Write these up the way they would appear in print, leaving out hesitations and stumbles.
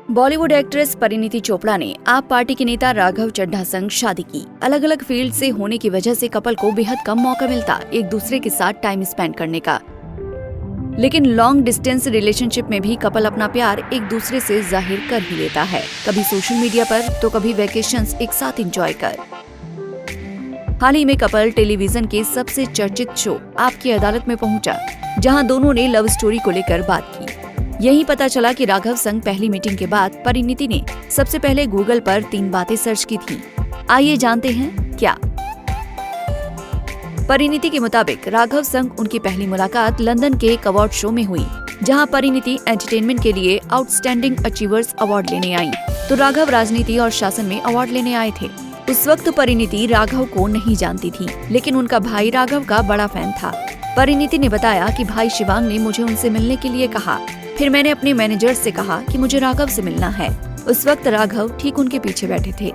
Bollywood actress Parineeti Chopra ने आप party के नेता राघव चड्ढा संग शादी की। अलग अलग फील्ड से होने की वजह से कपल को बेहद कम मौका मिलता एक दूसरे के साथ टाइम स्पेंड करने का। लेकिन लॉन्ग डिस्टेंस रिलेशनशिप में भी कपल अपना प्यार एक दूसरे से जाहिर कर ही लेता है, कभी सोशल मीडिया पर तो कभी वेकेशंस एक साथ एंजॉय कर। हाल ही में कपल टेलीविजन के सबसे चर्चित शो आपकी अदालत में पहुंचा, जहां दोनों ने लव स्टोरी को लेकर बात की। यही पता चला कि राघव संग पहली मीटिंग के बाद परिणीति ने सबसे पहले गूगल पर 3 बातें सर्च की थी। आइए जानते हैं क्या। परिणीति के मुताबिक राघव संग उनकी पहली मुलाकात लंदन के एक अवार्ड शो में हुई, जहां परिणीति एंटरटेनमेंट के लिए आउटस्टैंडिंग अचीवर्स अवार्ड लेने आई, तो राघव राजनीति और शासन में अवार्ड लेने आए थे। उस वक्त परिणीति राघव को नहीं जानती थी, लेकिन उनका भाई राघव का बड़ा फैन था। परिणीति ने बताया कि भाई शिवांग ने मुझे उनसे मिलने के लिए कहा। फिर मैंने अपने मैनेजर से कहा कि मुझे राघव से मिलना है। उस वक्त राघव ठीक उनके पीछे बैठे थे।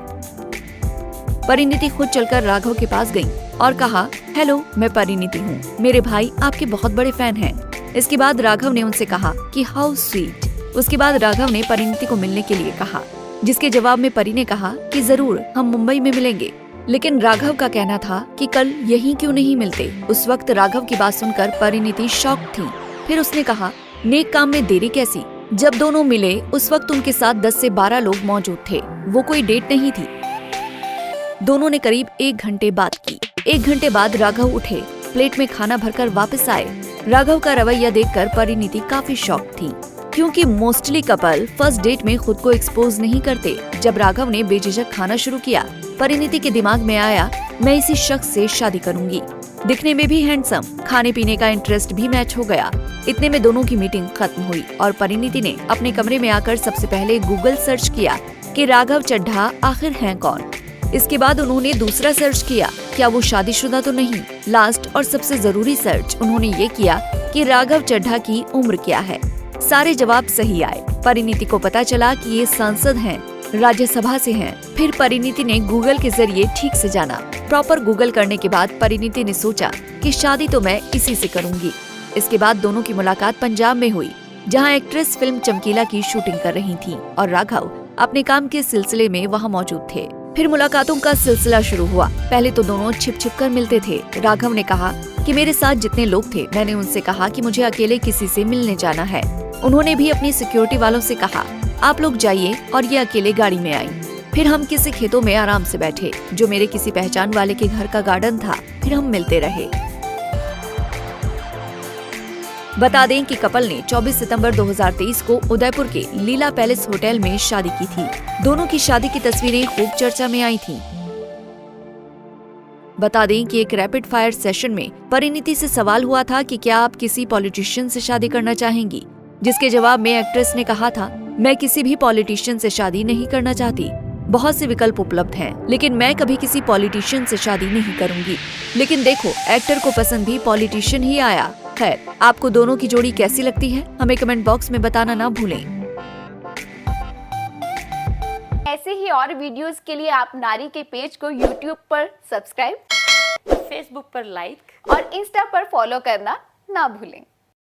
परिणीति खुद चलकर राघव के पास गई और कहा, हेलो, मैं परिणीति हूँ, मेरे भाई आपके बहुत बड़े फैन हैं। इसके बाद राघव ने उनसे कहा कि हाउ स्वीट। उसके बाद राघव ने परिणीति को मिलने के लिए कहा, जिसके जवाब में परी ने कहा कि जरूर, हम मुंबई में मिलेंगे। लेकिन राघव का कहना था कि कल यहीं क्यों नहीं मिलते। उस वक्त राघव की बात सुनकर परिणीति शॉक थी। फिर उसने कहा, नेक काम में देरी कैसी। जब दोनों मिले उस वक्त उनके साथ 10 से 12 लोग मौजूद थे। वो कोई डेट नहीं थी। दोनों ने करीब 1 घंटे बात की। 1 घंटे बाद राघव उठे, प्लेट में खाना भरकर वापस आए। राघव का रवैया देखकर परिणीति काफी शॉक थी, क्योंकि मोस्टली कपल फर्स्ट डेट में खुद को एक्सपोज नहीं करते। जब राघव ने बेझिझक खाना शुरू किया, परिणीति के दिमाग में आया, मैं इसी शख्स से शादी करूंगी। दिखने में भी हैंडसम, खाने पीने का इंटरेस्ट भी मैच हो गया। इतने में दोनों की मीटिंग खत्म हुई और परिणीति ने अपने कमरे में आकर सबसे पहले गूगल सर्च किया कि राघव चड्ढा आखिर हैं कौन। इसके बाद उन्होंने दूसरा सर्च किया, क्या वो शादीशुदा तो नहीं। लास्ट और सबसे जरूरी सर्च उन्होंने ये किया कि राघव चड्ढा की उम्र क्या है। सारे जवाब सही आए। परिणीति को पता चला कि ये सांसद हैं, राज्यसभा से हैं। फिर परिणीति ने गूगल के जरिए ठीक से जाना। प्रॉपर गूगल करने के बाद परिणीति ने सोचा कि शादी तो मैं इसी से करूंगी। इसके बाद दोनों की मुलाकात पंजाब में हुई, जहां एक्ट्रेस फिल्म चमकीला की शूटिंग कर रही थी और राघव अपने काम के सिलसिले में वहां मौजूद थे। फिर मुलाकातों का सिलसिला शुरू हुआ। पहले तो दोनों छिप छिप कर मिलते थे। राघव ने कहा कि मेरे साथ जितने लोग थे, मैंने उनसे कहा कि मुझे अकेले किसी से मिलने जाना है। उन्होंने भी अपनी सिक्योरिटी वालों से कहा, आप लोग जाइए, और ये अकेले गाड़ी में आई। फिर हम किसी खेतों में आराम से बैठे, जो मेरे किसी पहचान वाले के घर का गार्डन था। फिर हम मिलते रहे। बता दें कि कपल ने 24 सितंबर 2023 को उदयपुर के लीला पैलेस होटल में शादी की थी। दोनों की शादी की तस्वीरें खूब चर्चा में आई थीं। बता दें कि एक रैपिड फायर सेशन में परिणीति से सवाल हुआ था कि क्या आप किसी पॉलिटिशियन से शादी करना चाहेंगी, जिसके जवाब में एक्ट्रेस ने कहा था, मैं किसी भी पॉलिटिशियन से शादी नहीं करना चाहती। बहुत से विकल्प उपलब्ध हैं, लेकिन मैं कभी किसी पॉलिटिशियन से शादी नहीं करूंगी। लेकिन देखो, एक्टर को पसंद भी पॉलिटिशियन ही आया। खैर, आपको दोनों की जोड़ी कैसी लगती है, हमें कमेंट बॉक्स में बताना ना भूलें। ऐसे ही और वीडियोस के लिए आप नारी के पेज को YouTube पर सब्सक्राइब, फेसबुक पर लाइक और इंस्टा पर फॉलो करना ना भूलें।